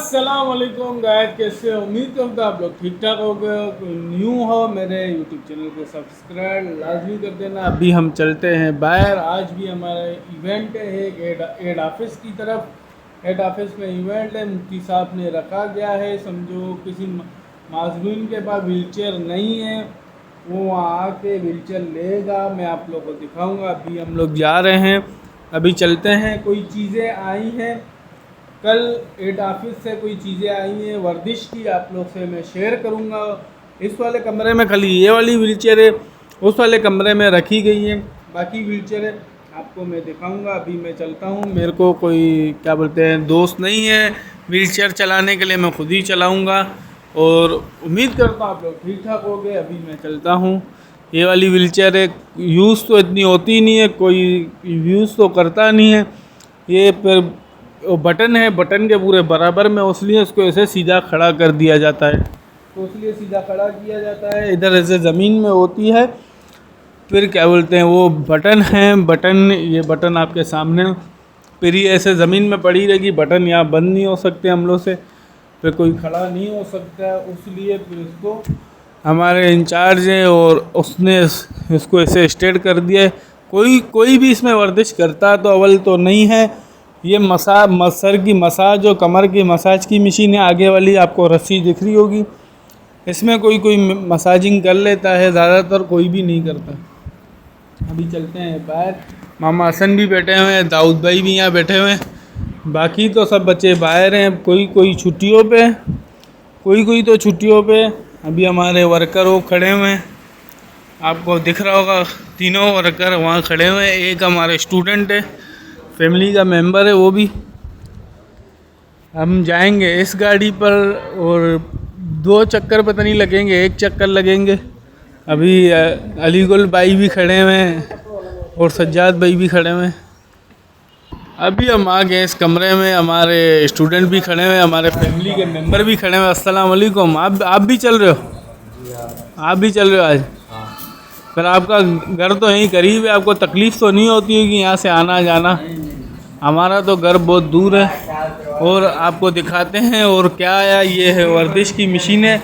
अस्सलाम वालेकुम गाइस, कैसे हो? उम्मीद करता हूँ आप लोग ठीक ठाक हो गए हो। कोई न्यू हो मेरे यूट्यूब चैनल को सब्सक्राइब लाजमी कर देना। अभी हम चलते हैं बाहर। आज भी हमारा इवेंट है एक हेड ऑफिस की तरफ। हेड ऑफिस में इवेंट है, मुफ्ती साहब ने रखा गया है। समझो किसी माजलूम के पास व्हीलचेयर नहीं है, वो वहाँ आके व्हीलचेयर लेगा। मैं आप लोग को दिखाऊँगा। अभी हम लोग जा रहे हैं, अभी चलते हैं। कोई चीज़ें आई हैं कल हेड ऑफिस से, कोई चीज़ें आई हैं वर्दिश की, आप लोग से मैं शेयर करूंगा। इस वाले कमरे में खाली ये वाली व्हीलचेयर है, उस वाले कमरे में रखी गई है बाकी व्हीलचेयर है आपको मैं दिखाऊंगा। अभी मैं चलता हूँ, मेरे को कोई क्या बोलते हैं दोस्त नहीं है व्हीलचेयर चलाने के लिए, मैं खुद ही चलाऊँगा। और उम्मीद करता हूँ आप लोग ठीक ठाक हो गए। अभी मैं चलता हूँ। ये वाली व्हीलचेयर है, यूज़ तो इतनी होती नहीं है, कोई यूज़ तो करता नहीं है। ये पर वो बटन है, बटन के पूरे बराबर में, इसलिए इसको ऐसे सीधा खड़ा कर दिया जाता है। तो इसलिए सीधा खड़ा किया जाता है। इधर ऐसे ज़मीन में होती है, फिर क्या बोलते हैं वो बटन है, बटन ये बटन आपके सामने, फिर ये ऐसे ज़मीन में पड़ी रहेगी। बटन यहाँ बंद नहीं हो सकते हम लोग से, फिर कोई खड़ा नहीं हो सकता। इसलिए फिर इसको हमारे इंचार्ज हैं और उसने इसको ऐसे स्ट्रेट कर दिया है। कोई भी इसमें वर्जिश करता तो अव्वल तो नहीं है। ये सर की मसाज और कमर की मसाज की मशीन है, आगे वाली आपको रस्सी दिख रही होगी। इसमें कोई मसाजिंग कर लेता है, ज़्यादातर कोई भी नहीं करता। अभी चलते हैं बाहर। मामा हसन भी बैठे हुए हैं, दाऊद भाई भी यहाँ बैठे हुए हैं। बाकी तो सब बच्चे बाहर हैं, कोई छुट्टियों पे, कोई तो छुट्टियों पे। अभी हमारे वर्कर वो खड़े हुए हैं, आपको दिख रहा होगा, तीनों वर्कर वहाँ खड़े हुए हैं। एक हमारे स्टूडेंट है, फैमिली का मेंबर है वो भी। हम जाएंगे इस गाड़ी पर और 2 चक्कर पता नहीं लगेंगे, 1 चक्कर लगेंगे। अभी अलीगुल भाई भी खड़े हुए हैं और सज्जाद भाई भी खड़े हुए हैं। अभी हम आ गए इस कमरे में, हमारे स्टूडेंट भी खड़े हुए हैं, हमारे फैमिली के मेंबर भी खड़े हुए हैं। अस्सलाम वालेकुम। आप भी चल रहे हो? आप भी चल रहे हो आज? फिर आपका घर तो यहीं करीब है, आपको तकलीफ़ तो नहीं होती है कि यहाँ से आना जाना? हमारा तो घर बहुत दूर है। और आपको दिखाते हैं। और क्या आया, ये है वर्जिश की मशीन है,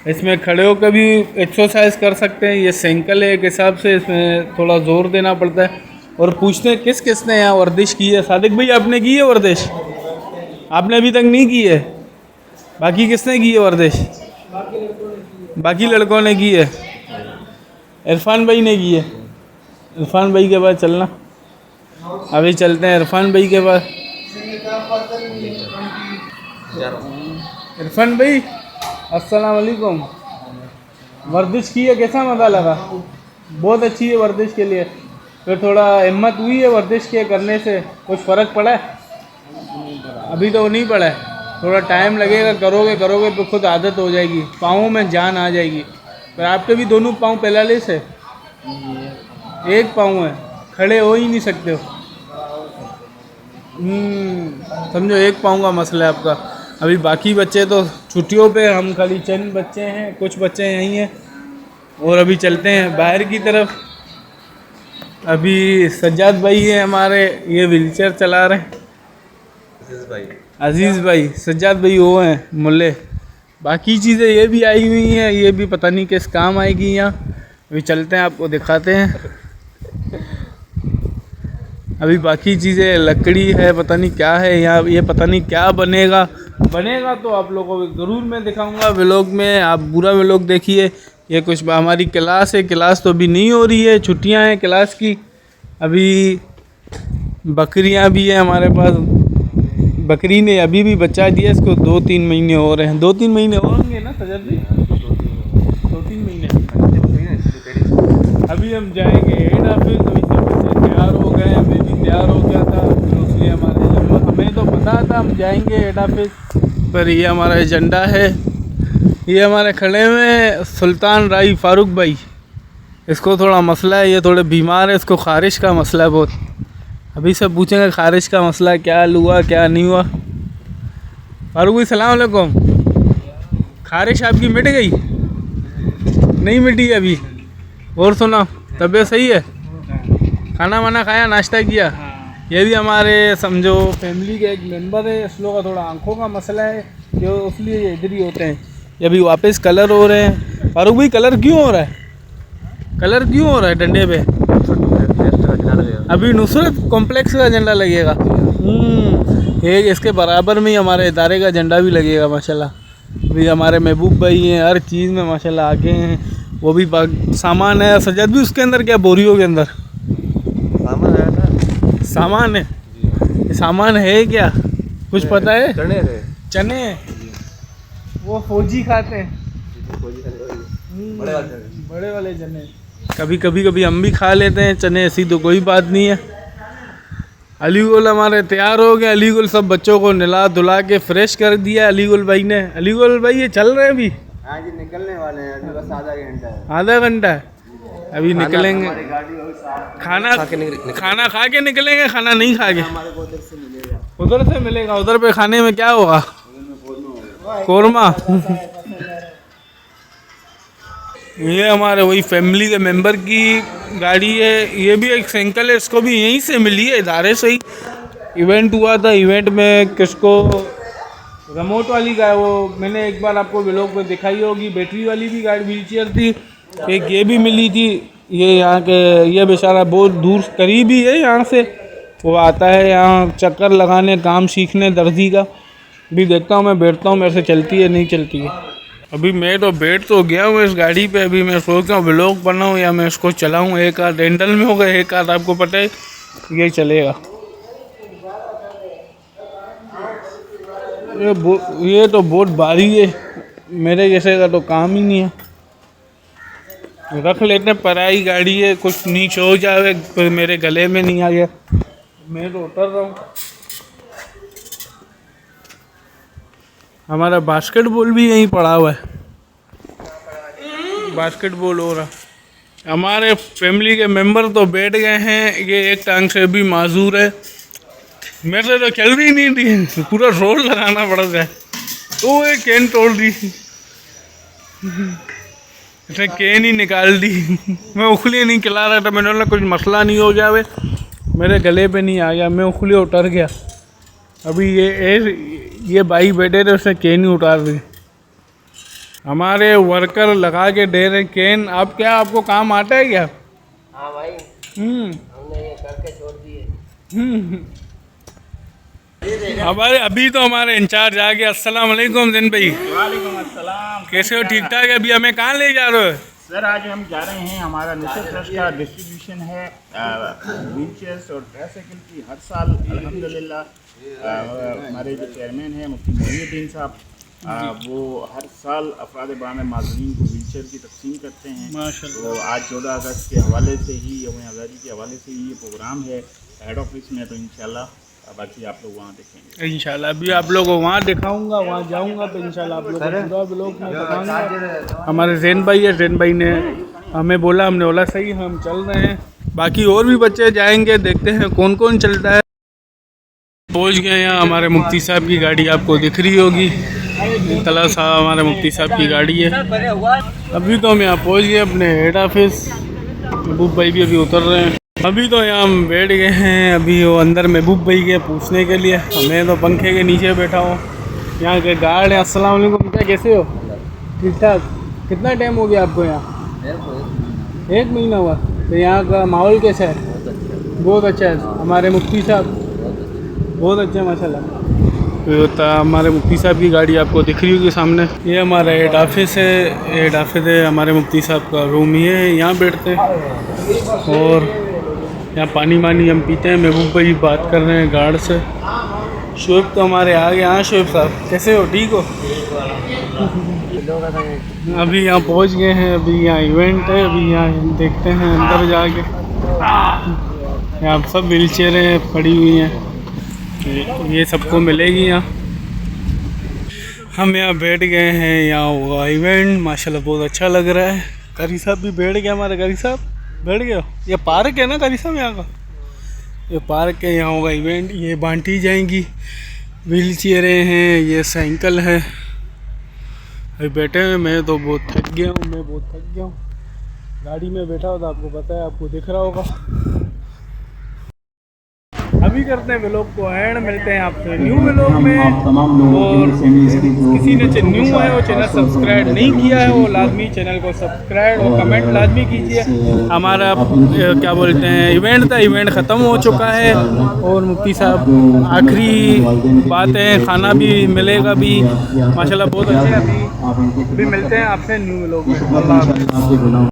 इसमें खड़े होकर भी एक्सरसाइज कर सकते हैं। ये सैंकल है एक हिसाब से, इसमें थोड़ा ज़ोर देना पड़ता है। और पूछते हैं किस ने यहाँ वर्जिश की है। सादिक भाई आपने की है वर्जिश? आपने अभी तक नहीं की है? बाकी किसने की है वर्जिश? बाकी लड़कों ने की है। इरफान भाई ने की है। इरफान भाई के पास चलना, अभी चलते हैं इरफान भाई के पास। इरफान भाई अस्सलाम वालेकुम। वर्जिश की है, कैसा मज़ा लगा? बहुत अच्छी है वर्जिश के लिए। फिर थोड़ा हिम्मत हुई है वर्जिश के करने से? कुछ फ़र्क पड़ा है? अभी तो नहीं पड़ा है, थोड़ा टाइम लगेगा। करोगे तो खुद आदत हो जाएगी, पाँवों में जान आ जाएगी। पर आपके भी दोनों पाँव पैरालिस है? एक पाँव है, खड़े हो ही नहीं सकते हो। समझो एक पाँव का मसला है आपका। अभी बाकी बच्चे तो छुट्टियों पे, हम खाली चंद बच्चे हैं, कुछ बच्चे यहीं हैं। और अभी चलते हैं बाहर की तरफ। अभी सज्जाद भाई है हमारे, ये व्हीलचेयर चला रहे हैं। अजीज़ भाई सज्जाद भाई वो हैं मुल्ले। बाकी चीज़ें ये भी आई हुई हैं, ये भी पता नहीं किस काम आएगी यहाँ। अभी चलते हैं, आपको दिखाते हैं। अभी बाकी चीज़ें लकड़ी है, पता नहीं क्या है यहाँ, ये पता नहीं क्या बनेगा तो आप लोगों को ज़रूर मैं दिखाऊंगा व्लॉग में। आप पूरा व्लॉग देखिए। ये कुछ हमारी क्लास है, क्लास तो अभी नहीं हो रही है, छुट्टियां हैं क्लास की। अभी बकरियां भी हैं हमारे पास। बकरी ने अभी भी बच्चा दिया, इसको 2-3 महीने हो रहे हैं। 2-3 महीने होंगे ना सजद जी? 2-3 महीने। अभी हम जाएंगे हेड ऑफिस। अभी सब बच्चे तैयार हो गए, मैं भी तैयार हो गया था, इसलिए हमें तो पता था हम जाएंगे हेड ऑफिस। पर ये हमारा एजेंडा है। ये हमारे खड़े हुए सुल्तान राई फारूक भाई, इसको थोड़ा मसला है, ये थोड़े बीमार है, इसको ख़ारिश का मसला है बहुत। अभी से पूछेंगे ख़ारिश का मसला क्या हुआ क्या नहीं हुआ। फारूक भाई सलाम अलैकुम। ख़ारिश आपकी मिट गई? नहीं मिटी अभी? और सुना, तबीयत सही है? खाना वाना खाया, नाश्ता किया? ये भी हमारे समझो फैमिली के एक मेंबर है, इस लोग का थोड़ा आंखों का मसला है, जो इसलिए इधर ही होते हैं। ये अभी वापस कलर हो रहे हैं। फारूक भाई कलर क्यों हो रहा है? कलर क्यों हो रहा है डंडे पे? अभी नुसरत कॉम्प्लेक्स का झंडा लगेगा। एक इसके बराबर में ही हमारे इदारे का झंडा भी लगेगा माशाल्लाह। अभी हमारे महबूब भाई हैं, हर चीज़ में माशाल्लाह आगे हैं। वो भी सामान है। सजद भी उसके अंदर क्या बोरियों के अंदर सामान आया था। सामान है। सामान है क्या कुछ पता है? चने वो फौजी खाते हैं। बड़े वाले चने कभी हम भी खा लेते हैं चने, ऐसी तो कोई बात नहीं है। अलीगुल हमारे तैयार हो गए। अलीगुल सब बच्चों को नहला धुला के फ्रेश कर दिया अलीगुल भाई ने। अलीगुल भाई ये चल रहे हैं अभी? हाँ जी, निकलने वाले हैं अभी, बस आधा घंटा है। आधा घंटा है, अभी निकलेंगे। खाना खा के निकलेंगे, खाना नहीं खा के? उधर से मिलेगा। उधर पे खाने में क्या होगा? कोरमा। ये हमारे वही फैमिली के मेंबर की गाड़ी है। ये भी एक साइकिल है, इसको भी यहीं से मिली है, इधारे से ही। इवेंट हुआ था, इवेंट में किसको रिमोट वाली गाड़ी, वो मैंने एक बार आपको व्लॉग में दिखाई होगी, बैटरी वाली भी गाड़ी व्हील चेयर थी। एक ये भी मिली थी। ये यहाँ के, ये बेचारा बहुत दूर करीब ही है यहाँ से, वो आता है यहाँ चक्कर लगाने, काम सीखने दर्जी का। अभी देखता हूँ, मैं बैठता हूँ, मेरे से चलती है नहीं चलती है। अभी मैं तो बैठ तो गया हूँ इस गाड़ी पे। अभी मैं सोच रहा हूँ व्लॉग बनाऊँ या मैं इसको चलाऊँ। एक आध रेंटल में होगा, एक आध आपको पता है ये चलेगा। ये तो बहुत भारी है, मेरे जैसे का तो काम ही नहीं है। रख लेते हैं, पराई गाड़ी है, कुछ नीचे हो जाए तो मेरे गले में नहीं आ गया। मैं तो उतर रहा हूँ। हमारा बास्केटबॉल भी यहीं पड़ा हुआ है, बास्केटबॉल हो रहा। हमारे फैमिली के मेंबर तो बैठ गए हैं। ये एक टांग से भी माजूर है, मेरे से तो चल भी नहीं थी, पूरा रोल लगाना पड़ गया। तो ये कैन तोड़ दी, इसने कैन ही निकाल दी। मैं उखली नहीं खिला रहा था, मैंने बोला कुछ मसला नहीं हो जावे, मेरे गले पे नहीं आ गया, मैं उखली उतर गया। अभी ये भाई बैठे थे, उसने कैन ही उतार दी। हमारे वर्कर लगा के दे रहे कैन। आप क्या, आपको काम आता है क्या? हाँ भाई, हमने ये करके छोड़ दिए। हमारे अभी तो हमारे इंचार्ज आ गया। अस्सलाम वालेकुम जिन भाई। वालेकुम अस्सलाम। कैसे हो? ठीक ठाक है। अभी हमें कहाँ ले जा रहे हो? सर आज हम जा रहे हैं, हमारा नुसरत ट्रस्ट का डिस्ट्रीब्यूशन है व्हील चेयर्स और ट्राइसाइकिल की। हर साल अल्हम्दुलिल्लाह हमारे जो चेयरमैन हैं मुफ्ती मोहिउद्दीन साहब, वो हर साल अफराद बाम माज़ूरीन को व्हील चेयर की तकसीम करते हैं। माशाल्लाह। तो आज 14 अगस्त के हवाले से ही, यौम आज़ादी के हवाले से ही ये प्रोग्राम है हेड ऑफिस में। तो इंशाल्लाह बाकी आप लोग वहाँ देखेंगे इंशाल्लाह। अभी आप लोगों को वहाँ दिखाऊंगा, वहाँ जाऊंगा तो इंशाल्लाह आप लोग को पूरा ब्लॉग में दिखाऊंगा। हमारे जैन भाई है, जैन भाई ने हमें बोला, हमने बोला सही हम चल रहे हैं। बाकी और भी बच्चे जाएंगे, देखते हैं कौन कौन चलता है। पहुँच गए यहाँ, हमारे मुफ्ती साहब की गाड़ी आपको दिख रही होगी। तला साहब हमारे मुफ्ती साहब की गाड़ी है। अभी तो हम यहाँ पहुँच गए अपने हेड ऑफिस। महबूब भाई भी अभी उतर रहे हैं। अभी तो यहाँ हम बैठ गए हैं। अभी वो अंदर महबूब भाई के पूछने के लिए, मैं तो पंखे के नीचे बैठा हूँ। यहाँ के गार्ड हैं। अस्सलाम वालेकुम, क्या कैसे हो? ठीक ठाक। कितना टाइम हो गया आपको यहाँ? 1 महीना हुआ। तो यहाँ का माहौल कैसा है? बहुत अच्छा है। हमारे मुफ्ती साहब बहुत अच्छे माशाल्लाह। तो हमारे मुफ्ती साहब की गाड़ी आपको दिख रही होगी सामने। ये हमारा हेड ऑफिस है। हेड ऑफिस है हमारे मुफ्ती साहब का रूम, ये है, यहाँ बैठते हैं। और यहाँ पानी वानी हम पीते हैं। महबूब भाई बात कर रहे हैं गार्ड से। शोएब तो हमारे आ गए। हाँ शोएब साहब कैसे हो? ठीक हो? अभी यहाँ पहुँच गए हैं। अभी यहाँ इवेंट है, अभी यहाँ देखते हैं अंदर जाके। यहाँ सब व्हील चेयरें पड़ी हुई हैं, ये सबको मिलेगी यहाँ। हम यहाँ बैठ गए हैं। यहाँ हुआ इवेंट, माशाल्लाह बहुत अच्छा लग रहा है। कारी साहब भी बैठ गए, हमारे कारी साहब बैठ गए। ये पार्क है ना कारी साहब यहाँ का? ये पार्क है, यहाँ होगा इवेंट। ये बांटी जाएंगी व्हील चेयरें हैं, ये साइकिल है। अभी बैठे हैं। मैं तो बहुत थक गया हूँ, गाड़ी में बैठा हो तो आपको पता है, आपको दिख रहा होगा। अभी करते हैं व्लॉग को एंड, मिलते हैं आपसे न्यू व्लॉग में। आप तमाम लोगों और के लिए इसकी जो किसी ने न्यू है वो चैनल सब्सक्राइब नहीं किया है वो लाजमी चैनल को सब्सक्राइब और कमेंट लाजमी कीजिए। हमारा क्या बोलते हैं इवेंट था, इवेंट ख़त्म हो चुका है और मुफ्ती साहब आखिरी बातें, खाना भी मिलेगा भी माशाल्लाह बहुत अच्छे। अभी मिलते हैं आपसे न्यू व्लॉग में। अल्लाह हाफ़िज़। आपके गुनाह